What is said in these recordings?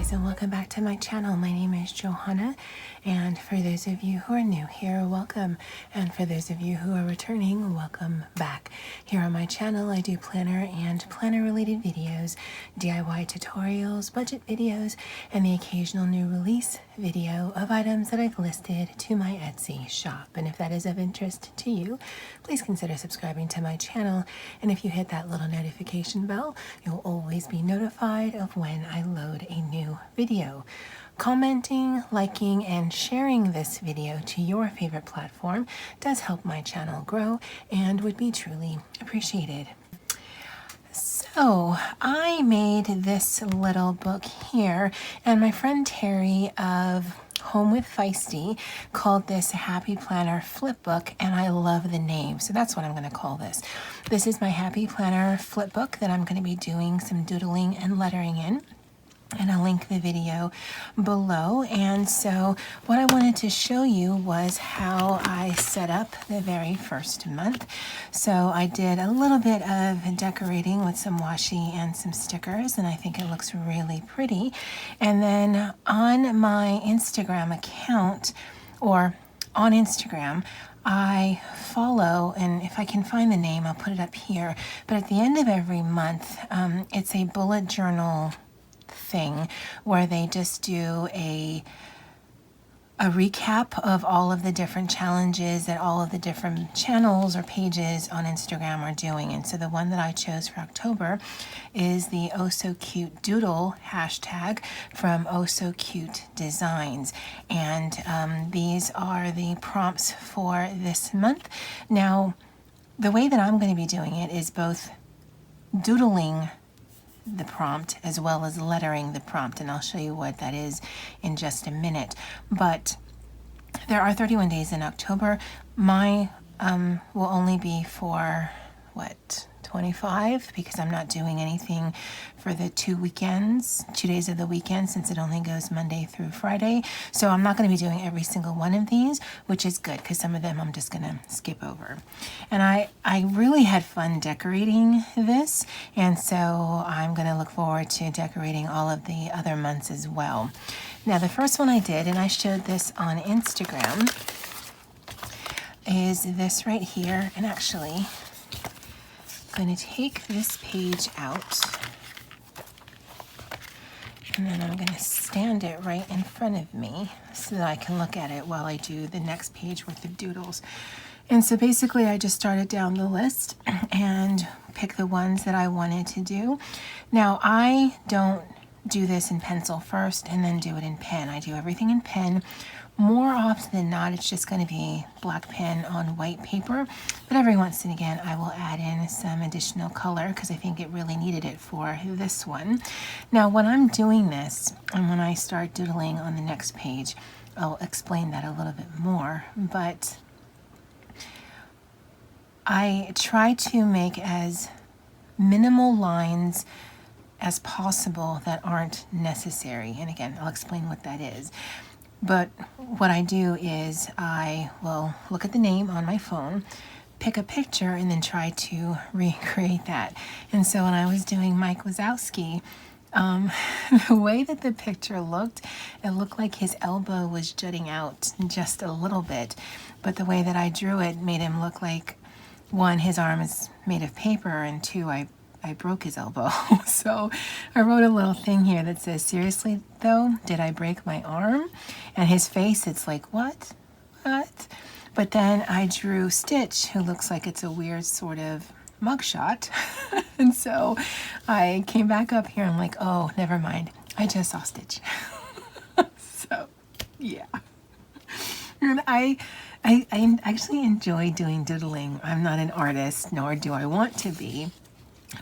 guys, and welcome back to my channel. My name is Johanna, and for those of you who are new here, welcome, and for those of you who are returning, welcome back. Here on my channel I do planner and planner related videos, DIY tutorials, budget videos, and the occasional new release video of items that I've listed to my Etsy shop. And if that is of interest to you, please consider subscribing to my channel, and if you hit that little notification bell, you'll always be notified of when I load a new video. Commenting, liking, and sharing this video to your favorite platform does help my channel grow and would be truly appreciated. So I made this little book here, and my friend Terry of Home with Feisty called this a Happy Planner Flip Book, and I love the name, so that's what I'm going to call this. This is my Happy Planner Flip Book that I'm going to be doing some doodling and lettering in, and I'll link the video below. And so what I wanted to show you was how I set up the very first month. So I did a little bit of decorating with some washi and some stickers, and I think it looks really pretty. And then on my Instagram account, or on Instagram, I follow, and if I can find the name, I'll put it up here, but at the end of every month, it's a bullet journal thing where they just do a recap of all of the different challenges that all of the different channels or pages on Instagram are doing. And so the one that I chose for October is the Oh So Cute Doodle hashtag from Oh So Cute Designs. And these are the prompts for this month. Now, the way that I'm going to be doing it is both doodling the prompt as well as lettering the prompt, and I'll show you what that is in just a minute. But there are 31 days in October. My will only be for 25, because I'm not doing anything for the 2 days of the weekend, since it only goes Monday through Friday. So I'm not going to be doing every single one of these, which is good because some of them I'm just going to skip over. And I really had fun decorating this, and so I'm going to look forward to decorating all of the other months as well. Now, the first one I did, and I showed this on Instagram, is this right here. And actually, I'm going to take this page out, and then I'm going to stand it right in front of me so that I can look at it while I do the next page with the doodles. And so basically I just started down the list and picked the ones that I wanted to do. Now, I don't do this in pencil first and then do it in pen. I do everything in pen. More often than not, it's just going to be black pen on white paper, but every once and again I will add in some additional color because I think it really needed it for this one. Now, when I'm doing this and when I start doodling on the next page, I'll explain that a little bit more, but I try to make as minimal lines as possible that aren't necessary. And again, I'll explain what that is. But what I do is I will look at the name on my phone, pick a picture, and then try to recreate that. And so when I was doing Mike Wazowski, the way that the picture looked, it looked like his elbow was jutting out just a little bit. But the way that I drew it made him look like, one, his arm is made of paper, and two, I broke his elbow. So I wrote a little thing here that says, seriously though, did I break my arm? And his face, it's like, what? But then I drew Stitch, who looks like it's a weird sort of mugshot. And so I came back up here and I'm like, oh, never mind. I just saw Stitch. So, yeah. And I actually enjoy doing doodling. I'm not an artist, nor do I want to be.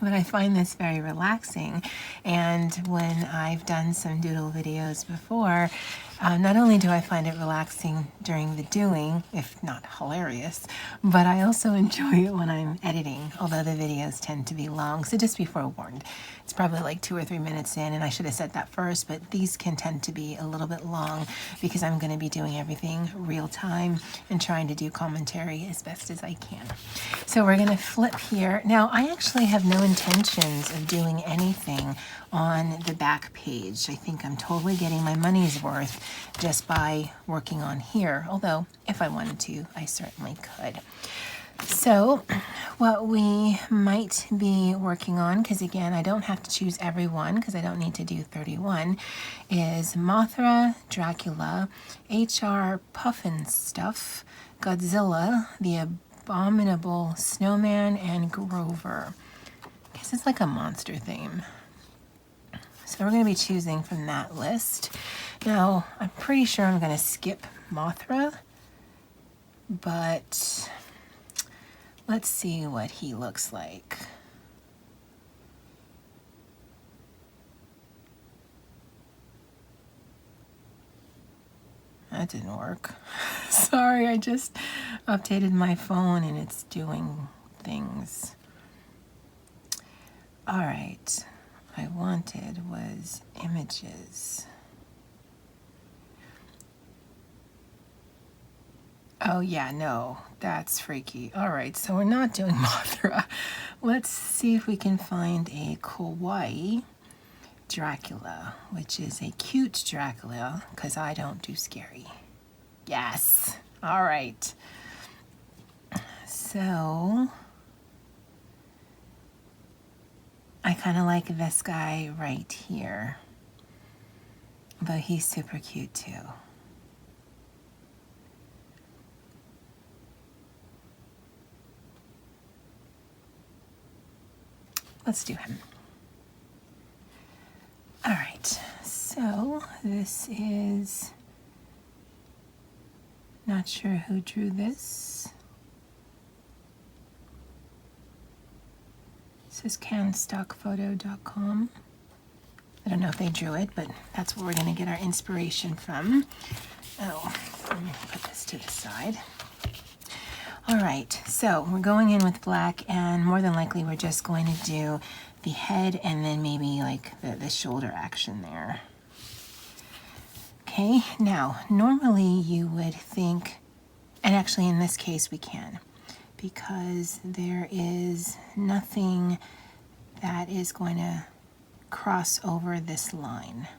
But I find this very relaxing, and when I've done some doodle videos before, Not only do I find it relaxing during the doing, if not hilarious, but I also enjoy it when I'm editing, although the videos tend to be long. So just be forewarned, it's probably like 2 or 3 minutes in, and I should have said that first, but these can tend to be a little bit long because I'm going to be doing everything real time and trying to do commentary as best as I can. So we're going to flip here. Now, I actually have no intentions of doing anything on the back page. I think I'm totally getting my money's worth just by working on here, although if I wanted to, I certainly could. So what we might be working on, because again, I don't have to choose every one because I don't need to do 31, is Mothra, Dracula, H.R. Pufnstuf, Godzilla, the Abominable Snowman, and Grover. I guess it's like a monster theme. So we're going to be choosing from that list. Now, I'm pretty sure I'm going to skip Mothra, but let's see what he looks like. That didn't work. Sorry, I just updated my phone and it's doing things. All right. I wanted was images. Oh yeah, no, that's freaky. All right, so we're not doing Mothra. Let's see if we can find a kawaii Dracula, which is a cute Dracula, because I don't do scary. Yes, all right. So I kind of like this guy right here, but he's super cute too. Let's do him. All right, so this is, not sure who drew this. This is canstockphoto.com. I don't know if they drew it, but that's where we're going to get our inspiration from. Oh, let me put this to the side. All right, so we're going in with black, and more than likely we're just going to do the head and then maybe like the shoulder action there. Okay, now normally you would think, and actually in this case we can, because there is nothing that is going to cross over this line.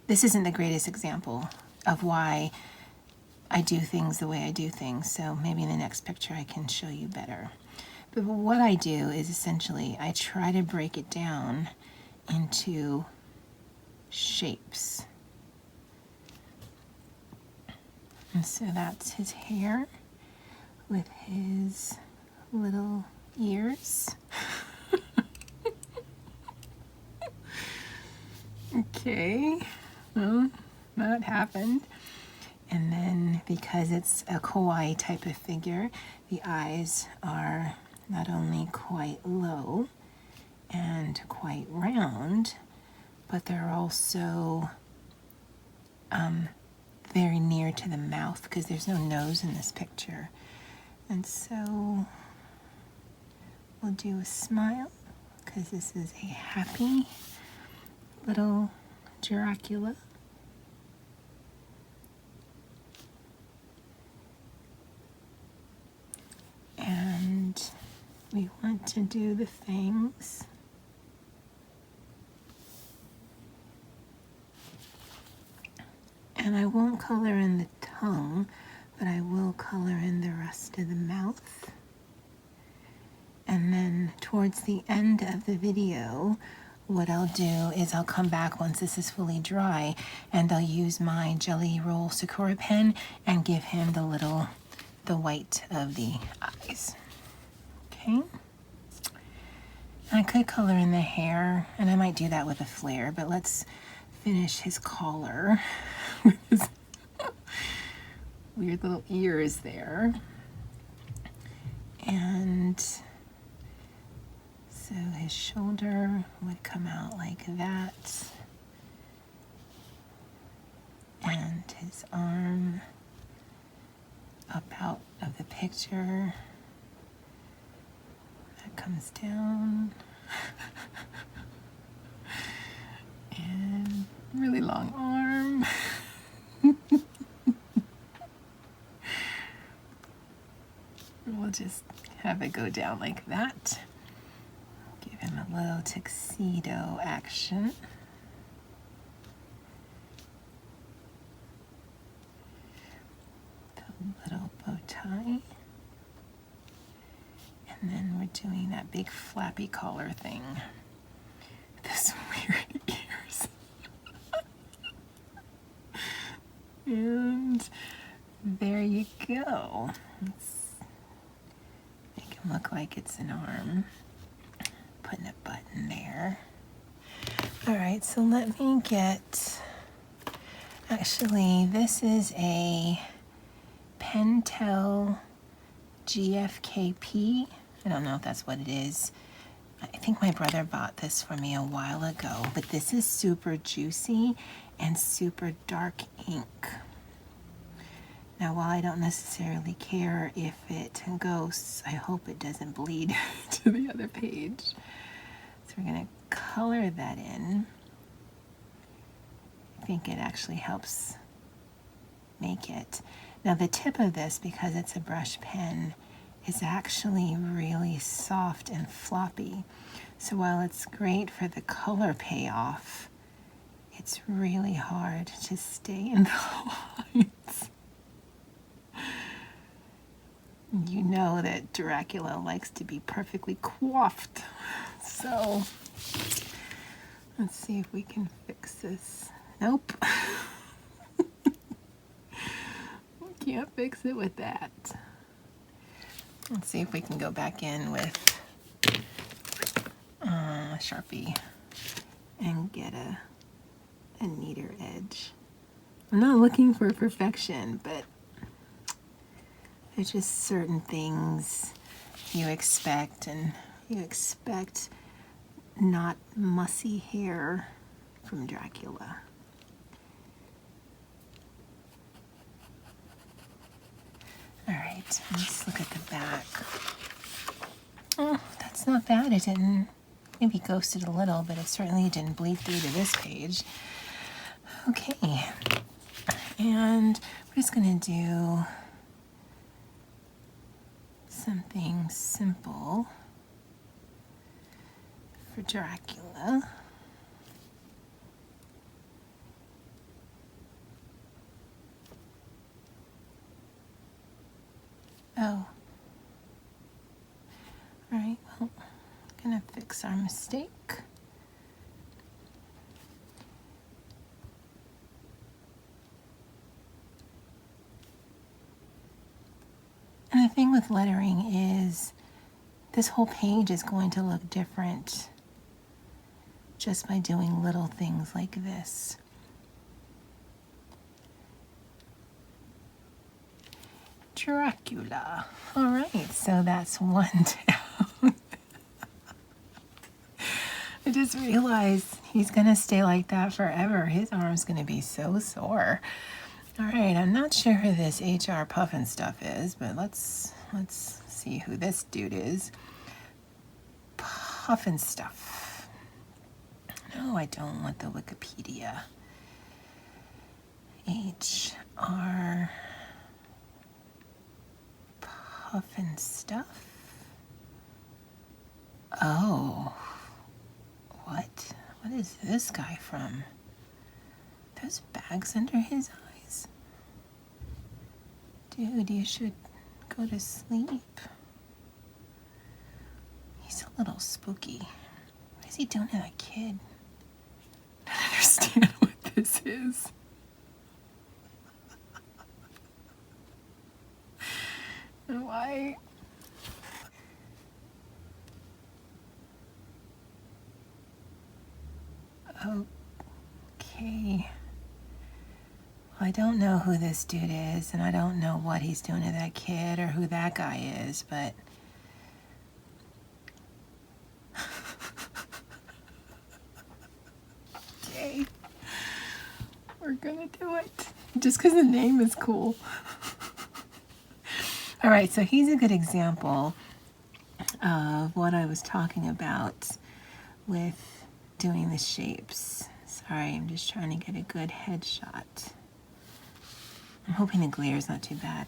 This isn't the greatest example of why I do things the way I do things, so maybe in the next picture I can show you better. But what I do is essentially I try to break it down into shapes. And so that's his hair with his little ears. Okay, well, that happened. And then because it's a kawaii type of figure, the eyes are not only quite low and quite round, but they're also very near to the mouth because there's no nose in this picture. And so we'll do a smile because this is a happy little Dracula. And we want to do the fangs. And I won't color in the tongue, but I will color in the rest of the mouth. And then towards the end of the video, what I'll do is I'll come back once this is fully dry and I'll use my Jelly Roll Sakura pen and give him the white of the eyes. Okay. I could color in the hair, and I might do that with a flare, but let's finish his collar with his weird little ears there. And so his shoulder would come out like that. And his arm up out of the picture. That comes down. And really long arm. We'll just have it go down like that. Give him a little tuxedo action. The little bow tie. And then we're doing that big flappy collar thing. This weird ears. And there you go. Let's make him look like it's an arm. Putting a button there. All right, so let me get, actually, this is a Pentel GFKP. I don't know if that's what it is. I think my brother bought this for me a while ago, but this is super juicy and super dark ink. Now, while I don't necessarily care if it goes, I hope it doesn't bleed to the other page. So we're going to color that in. I think it actually helps make it. Now, the tip of this, because it's a brush pen, is actually really soft and floppy. So while it's great for the color payoff, it's really hard to stay in the lines. You know that Dracula likes to be perfectly coiffed. So let's see if we can fix this. Nope. Can't fix it with that. Let's see if we can go back in with a Sharpie and get a neater edge. I'm not looking for perfection, but there's just certain things you expect, and you expect not mussy hair from Dracula. All right, let's look at the back. Oh, that's not bad. It didn't, maybe ghosted a little, but it certainly didn't bleed through to this page. Okay, and we're just gonna do something simple for Dracula. Oh. All right, well, I'm gonna fix our mistake. And the thing with lettering is this whole page is going to look different just by doing little things like this. Dracula. All right, so that's one down. I just realized he's gonna stay like that forever. His arm's gonna be so sore. All right, I'm not sure who this HR Puffin stuff is, but let's see who this dude is. Puffin stuff. No, I don't want the Wikipedia. HR Puffin stuff. Oh, what? What is this guy from? Those bags under his eyes? Dude, you should go to sleep. He's a little spooky. What is he doing to that kid? I don't understand what this is. And why? Okay. Well, I don't know who this dude is, and I don't know what he's doing to that kid or who that guy is, but okay. We're gonna do it. just because the name is cool. All right, so he's a good example of what I was talking about with doing the shapes. Sorry, I'm just trying to get a good headshot. I'm hoping the glare is not too bad.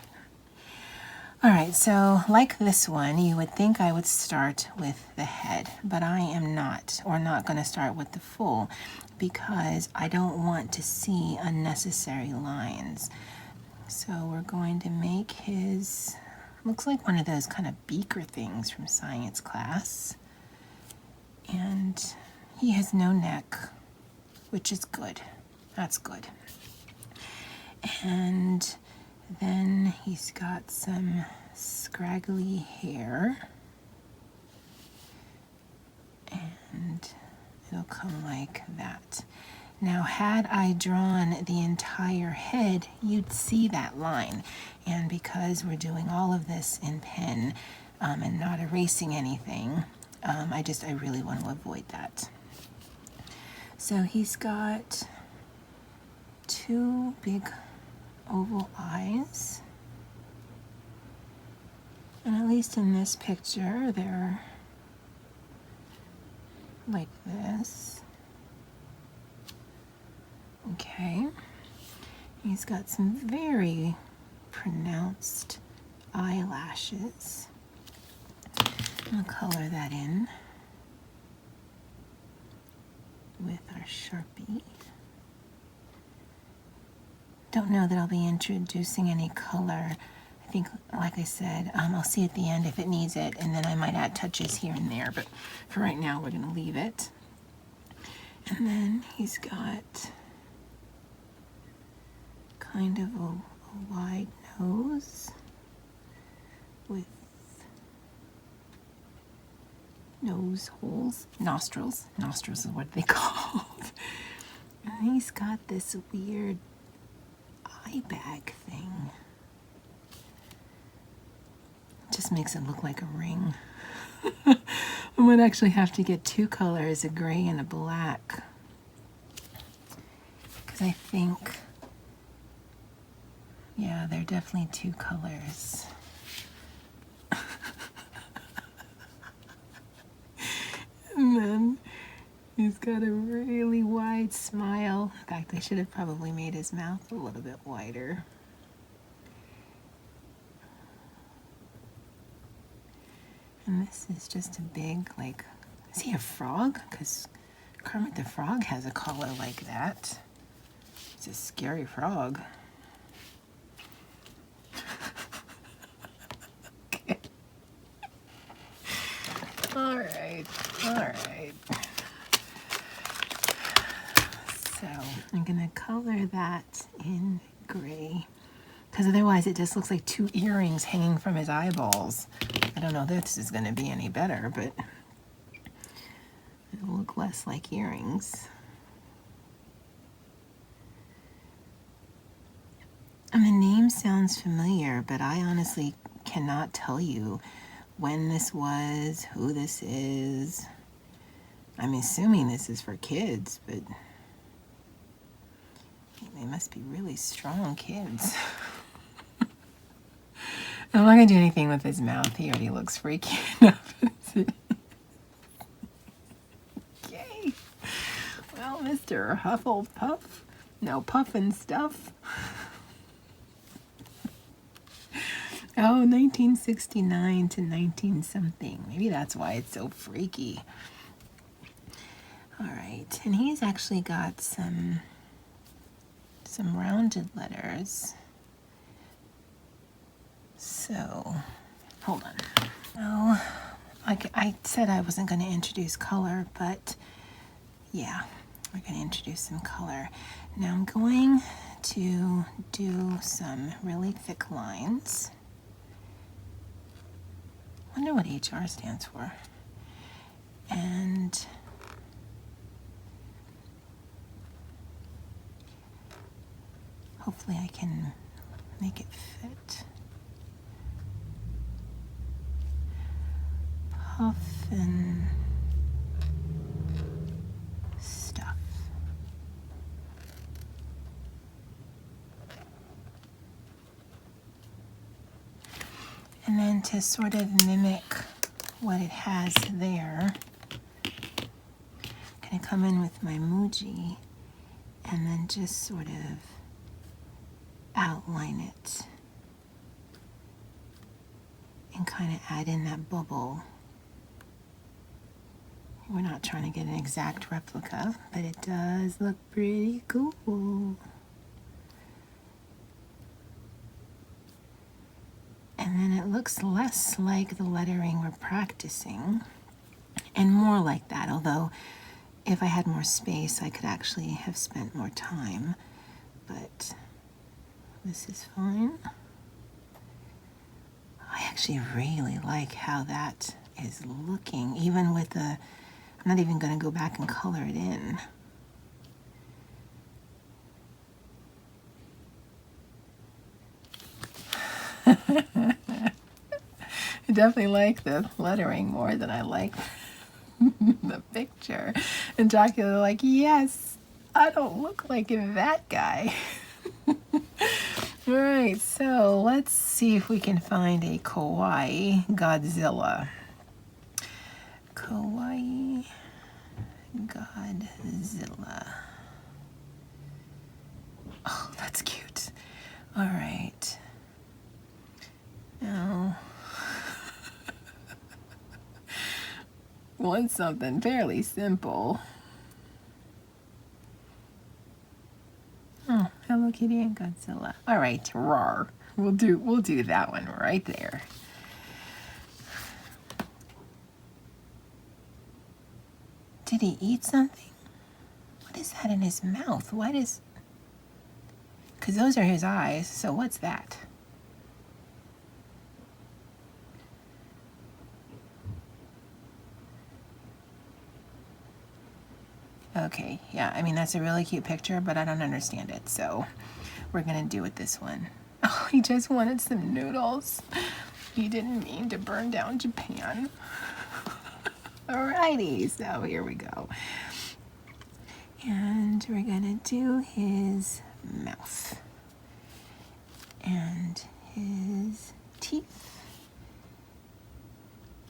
All right, so like this one, you would think I would start with the head, but I am not, or not going to start with the full, because I don't want to see unnecessary lines. So we're going to make his, looks like one of those kind of beaker things from science class. And he has no neck, which is good. That's good. And then he's got some scraggly hair. And it'll come like that. Now, had I drawn the entire head, you'd see that line. And because we're doing all of this in pen and not erasing anything, I really want to avoid that. So he's got two big oval eyes. And at least in this picture, they're like this. Okay. He's got some very pronounced eyelashes. I'll color that in with our Sharpie. Don't know that I'll be introducing any color. I think, like I said, I'll see at the end if it needs it, and then I might add touches here and there, but for right now we're going to leave it. And then he's got kind of a wide nose with nose holes, nostrils. Nostrils is what they called. And he's got this weird eye bag thing. Just makes it look like a ring. I might actually have to get two colors, a gray and a black. Because I think, yeah, they're definitely two colors. And then he's got a really wide smile. In fact, I should have probably made his mouth a little bit wider. And this is just a big, like, is he a frog? Because Kermit the Frog has a collar like that. It's a scary frog. Okay. All right. So I'm gonna color that in gray, because otherwise it just looks like two earrings hanging from his eyeballs. I don't know if this is gonna be any better, but it'll look less like earrings. And the name sounds familiar, but I honestly cannot tell you when this was, who this is. I'm assuming this is for kids, but they must be really strong kids. I'm not gonna do anything with his mouth. He already looks freaky enough. Yay. Well, Mr. Hufflepuff. No, Puff and Stuff. Oh, 1969 to 19 something. Maybe that's why it's so freaky. All right, and he's actually got some rounded letters. So, hold on. Oh, I said I wasn't going to introduce color, but yeah, we're going to introduce some color. Now I'm going to do some really thick lines. I wonder what HR stands for. And hopefully I can make it fit. Puff and Stuff. And to sort of mimic what it has there, I'm going to come in with my Muji and then just sort of outline it and kind of add in that bubble. We're not trying to get an exact replica, but it does look pretty cool. And then it looks less like the lettering we're practicing and more like that, although if I had more space, I could actually have spent more time, but this is fine. I actually really like how that is looking, even with the, I'm not even going to go back and color it in. I definitely like the lettering more than I like the picture. And Dracula like, yes, I don't look like that guy. All right, so let's see if we can find a kawaii Godzilla. Kawaii Godzilla. Oh, that's cute. All right. Now, want something fairly simple. Oh, Hello Kitty and Godzilla. All right, roar. We'll do that one right there. Did he eat something? What is that in his mouth? What is? Because those are his eyes. So what's that? Okay, yeah, I mean, that's a really cute picture, but I don't understand it, so we're gonna do it this one. Oh, he just wanted some noodles. He didn't mean to burn down Japan. Alrighty, so here we go. And we're gonna do his mouth and his teeth.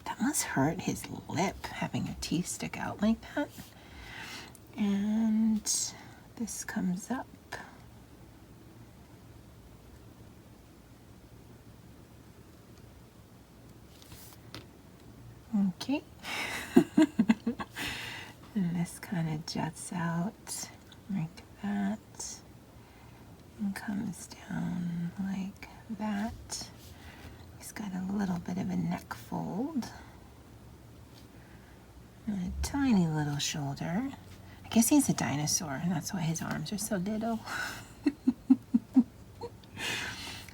That must hurt his lip, having your teeth stick out like that. And this comes up. Okay. And this kind of juts out like that and comes down like that. He's got a little bit of a neck fold and a tiny little shoulder. I guess he's a dinosaur, and that's why his arms are so little.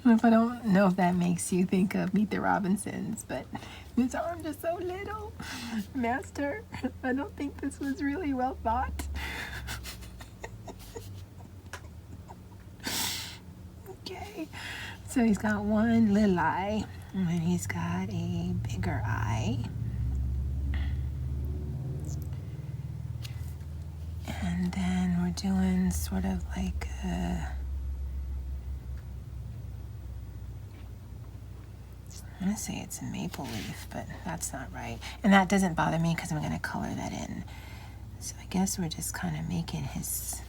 I don't know if that makes you think of Meet the Robinsons, but his arms are so little. Master, I don't think this was really well thought. Okay, so he's got one little eye, and then he's got a bigger eye. And then we're doing sort of like a, I'm gonna say it's a maple leaf, but that's not right. And that doesn't bother me because I'm gonna color that in. So I guess we're just kind of making his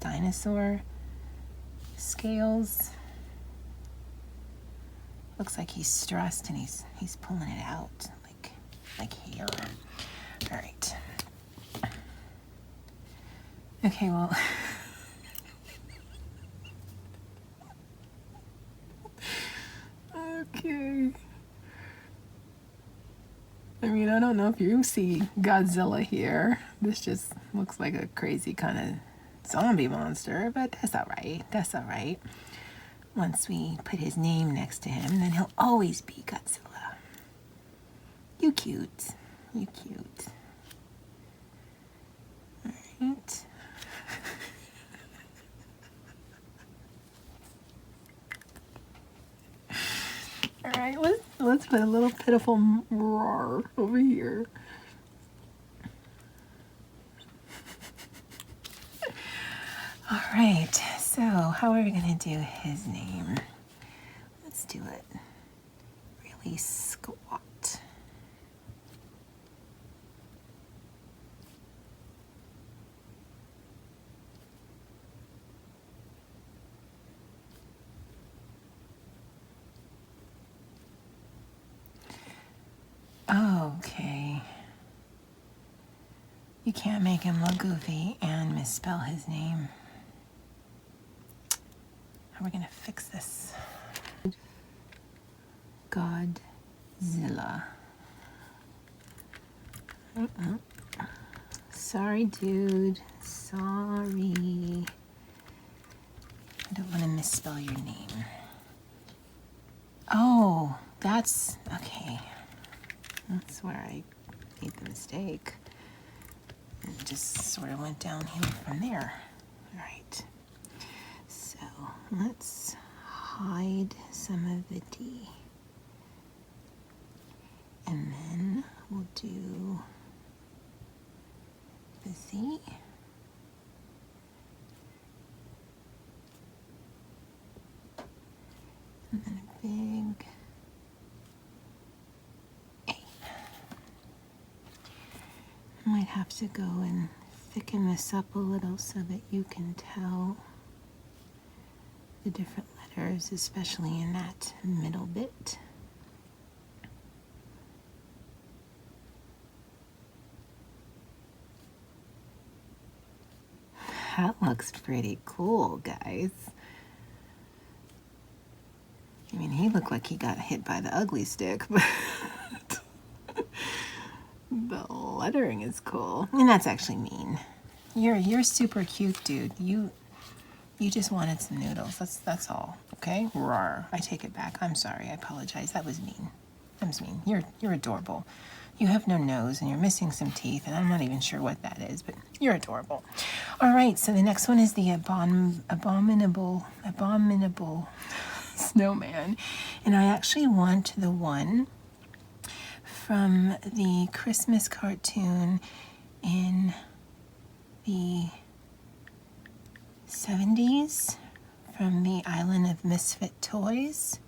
dinosaur scales. Looks like he's stressed and he's pulling it out like here. All right. Okay, well, okay. I mean, I don't know if you see Godzilla here. This just looks like a crazy kind of zombie monster, but that's all right. That's all right. Once we put his name next to him, then he'll always be Godzilla. You cute. You cute. All right. All right, let's put a little pitiful roar over here. All right, so how are we gonna do his name? Let's do it basically squat. Okay. You can't make him look goofy and misspell his name. How are we gonna fix this? Godzilla. Sorry, dude. Sorry. I don't want to misspell your name. Oh, that's okay. That's where I made the mistake. It just sort of went downhill from there. All right. So let's hide some of the D. And then we'll do the Z. And then a big A. I might have to go and thicken this up a little so that you can tell the different letters, especially in that middle bit. That looks pretty cool, guys. I mean, he looked like he got hit by the ugly stick, but the lettering is cool. And that's actually mean. You're super cute, dude. You just wanted some noodles. That's all. Okay? Rawr. I take it back. I'm sorry. I apologize. That was mean. That was mean. You're adorable. You have no nose and you're missing some teeth, and I'm not even sure what that is, but you're adorable. All right, so the next one is the abominable snowman. And I actually want the one from the Christmas cartoon in the 70s from the Island of Misfit Toys.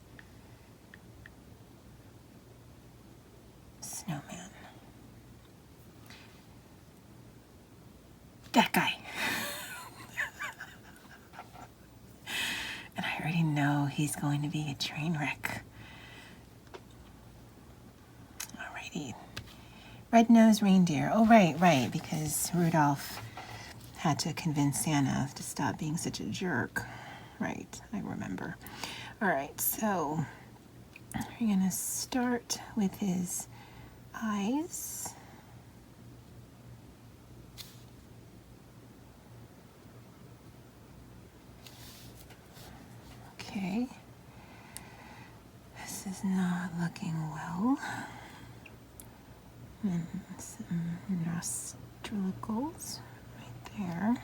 Snowman. That guy. And I already know he's going to be a train wreck. Alrighty. Red-nosed reindeer. Oh, right, because Rudolph had to convince Santa to stop being such a jerk. Right, I remember. All right, so we're gonna start with his eyes. Okay, this is not looking well. And some nostrils right there.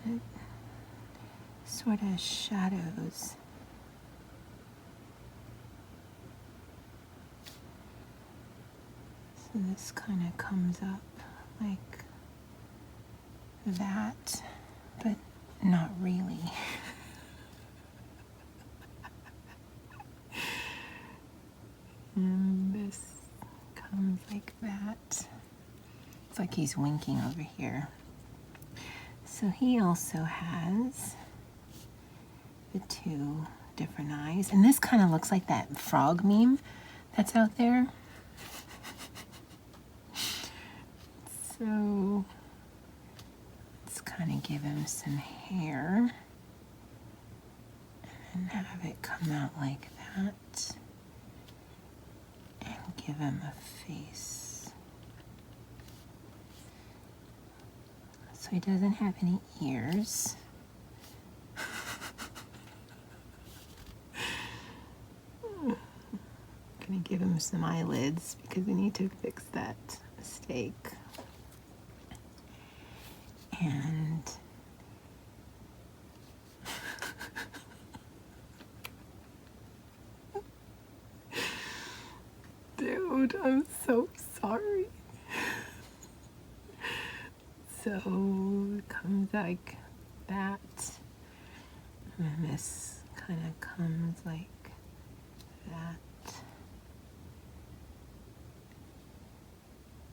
And it sort of shadows. So this kind of comes up like that, but not really. And this comes like that. It's like he's winking over here. So he also has the two different eyes. And this kind of looks like that frog meme that's out there. So let's kind of give him some hair and have it come out like that. And give him a face. So he doesn't have any ears. Gonna give him some eyelids because we need to fix that mistake. And dude, I'm so sorry. So it comes like that. And this kind of comes like that.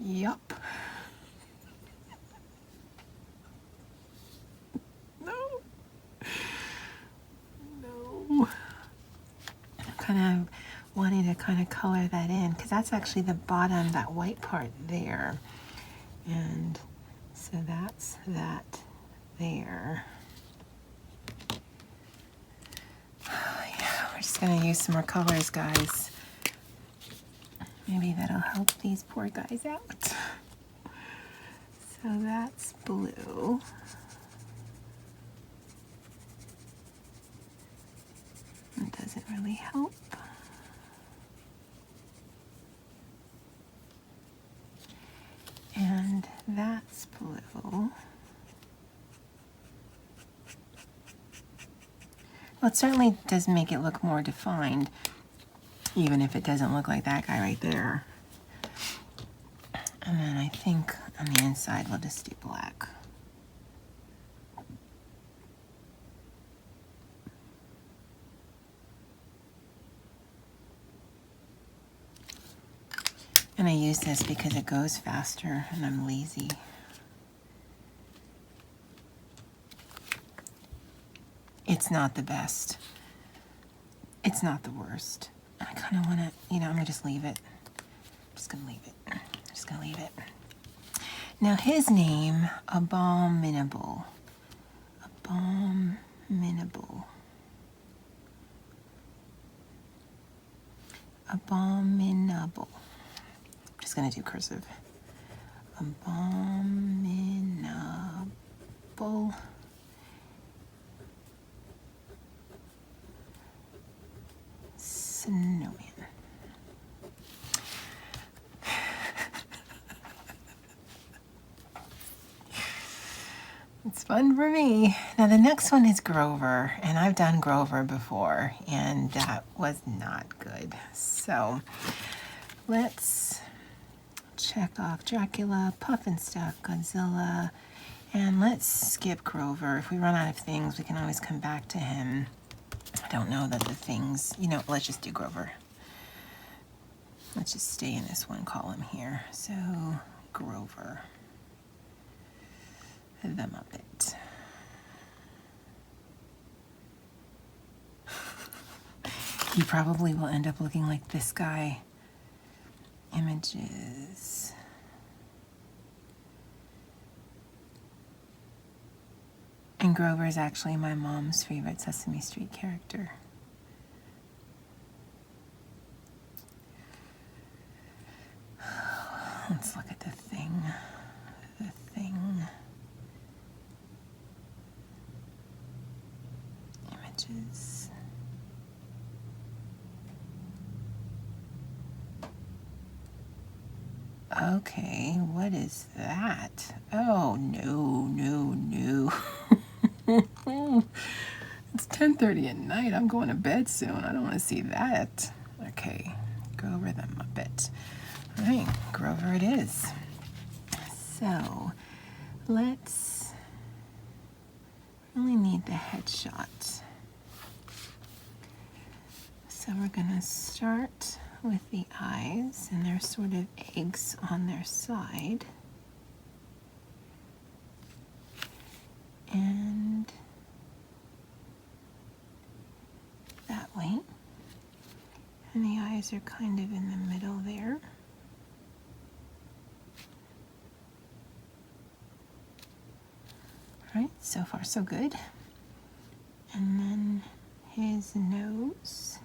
Yup. No. No. I'm kind of wanting to kind of color that in because that's actually the bottom, that white part there. And so that's that there. Yeah, we're just going to use some more colors, guys. Maybe that'll help these poor guys out. So that's blue. It doesn't really help. And that's blue. Well, it certainly does make it look more defined, even if it doesn't look like that guy right there. And then I think on the inside we'll just do black. And I use this because it goes faster and I'm lazy. It's not the best. It's not the worst. I kind of want to, I'm going to just leave it. I'm just going to leave it. I'm just going to leave it. Now his name, Abominable. Abominable. Abominable. I'm just going to do cursive. Abominable. Snowman. It's fun for me. Now the next one is Grover, and I've done Grover before, and that was not good. So let's check off Dracula, Puff and Stuff, Godzilla, and let's skip Grover. If we run out of things, we can always come back to him. I don't know that the things, let's just do Grover. Let's just stay in this one column here. So Grover, the Muppet. He probably will end up looking like this guy. Images. And Grover is actually my mom's favorite Sesame Street character. Let's look at the thing. The thing. Images. Okay, what is that? Oh, no, no, no. It's 10:30 at night. I'm going to bed soon. I don't want to see that. Okay, Grover the Muppet. All right, Grover it is. So let's really need the headshot. So we're going to start with the eyes, and they're sort of eggs on their side. And that way. And the eyes are kind of in the middle there. All right, so far so good. And then his nose.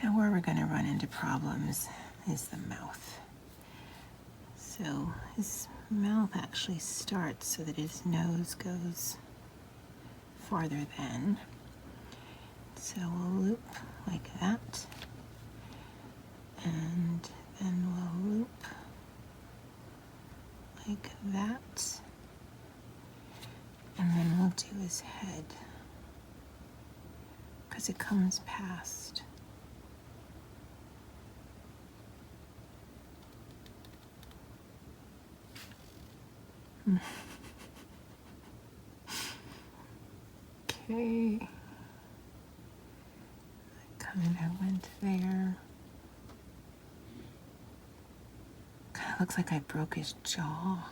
Now where we're going to run into problems is the mouth. So his mouth actually starts so that his nose goes farther than. So we'll loop like that. And then we'll loop like that. And then we'll do his head, because it comes past. Okay. Kind of went there. Kind of looks like I broke his jaw.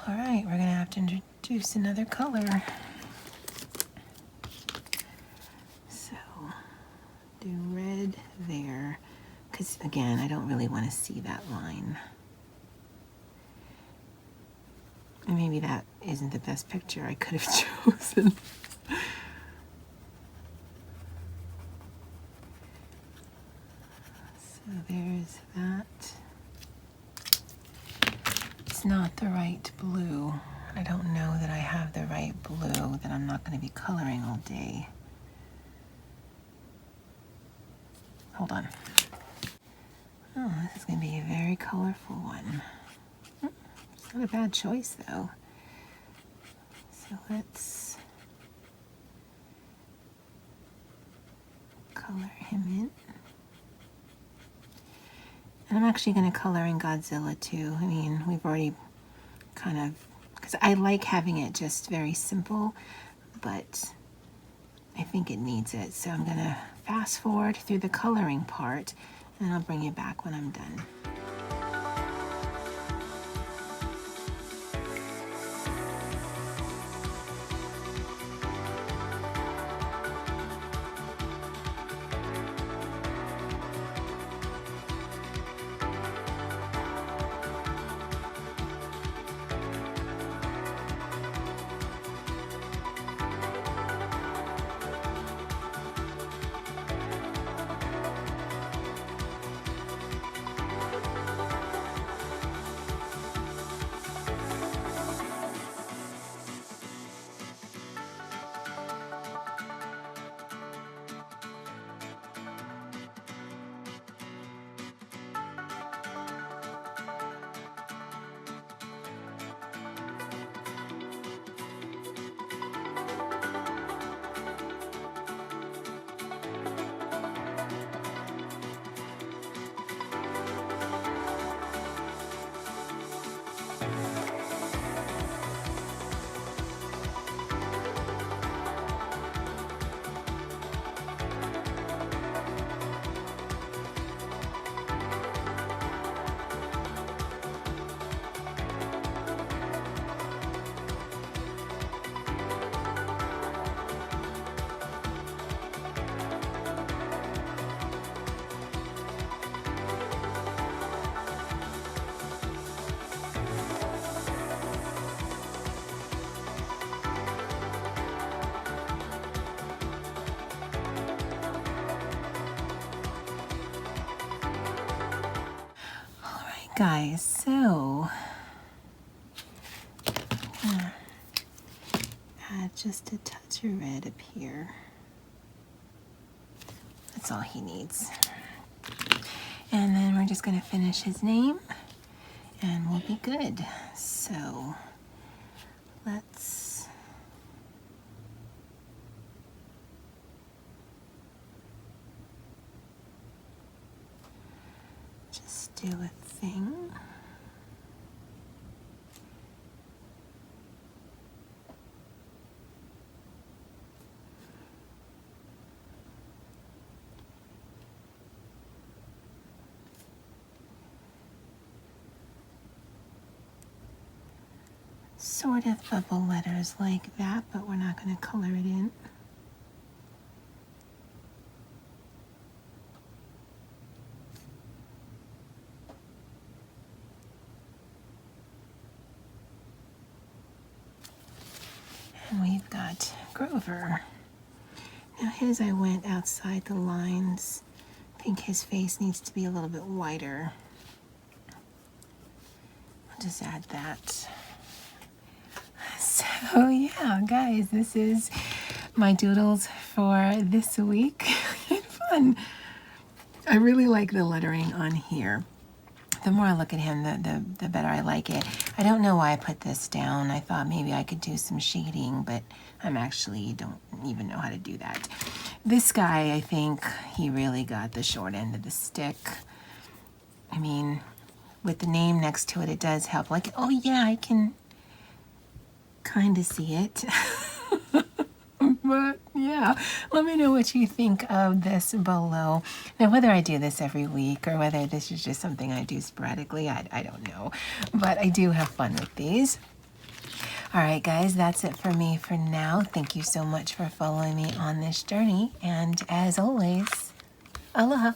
All right, we're gonna have to introduce another color. So, do red there, because again, I don't really want to see that line. And maybe that isn't the best picture I could have chosen. So there's that. It's not the right blue. I don't know that I have the right blue that I'm not going to be coloring all day. Hold on. Oh, this is going to be a very colorful one. It's not a bad choice though. So let's color him in. And I'm actually going to color in Godzilla too. I mean, we've already kind of, because I like having it just very simple, but I think it needs it. So I'm going to fast forward through the coloring part, and I'll bring you back when I'm done. Guys, so add just a touch of red up here. That's all he needs. And then we're just going to finish his name and we'll be good. So let's just do a thing. Sort of bubble letters like that, but we're not going to color it in. And we've got Grover. Now his, I went outside the lines. I think his face needs to be a little bit wider. I'll just add that. So yeah, guys, this is my doodles for this week. Fun. I really like the lettering on here. The more I look at him, the better I like it. I don't know why I put this down. I thought maybe I could do some shading, but I'm actually don't even know how to do that. This guy, I think he really got the short end of the stick. I mean, with the name next to it, it does help. Like, oh yeah, I can kind of see it. But yeah, let me know what you think of this below. Now, whether I do this every week or whether this is just something I do sporadically, I don't know. But I do have fun with these. All right, guys, that's it for me for now. Thank you so much for following me on this journey. And as always, aloha.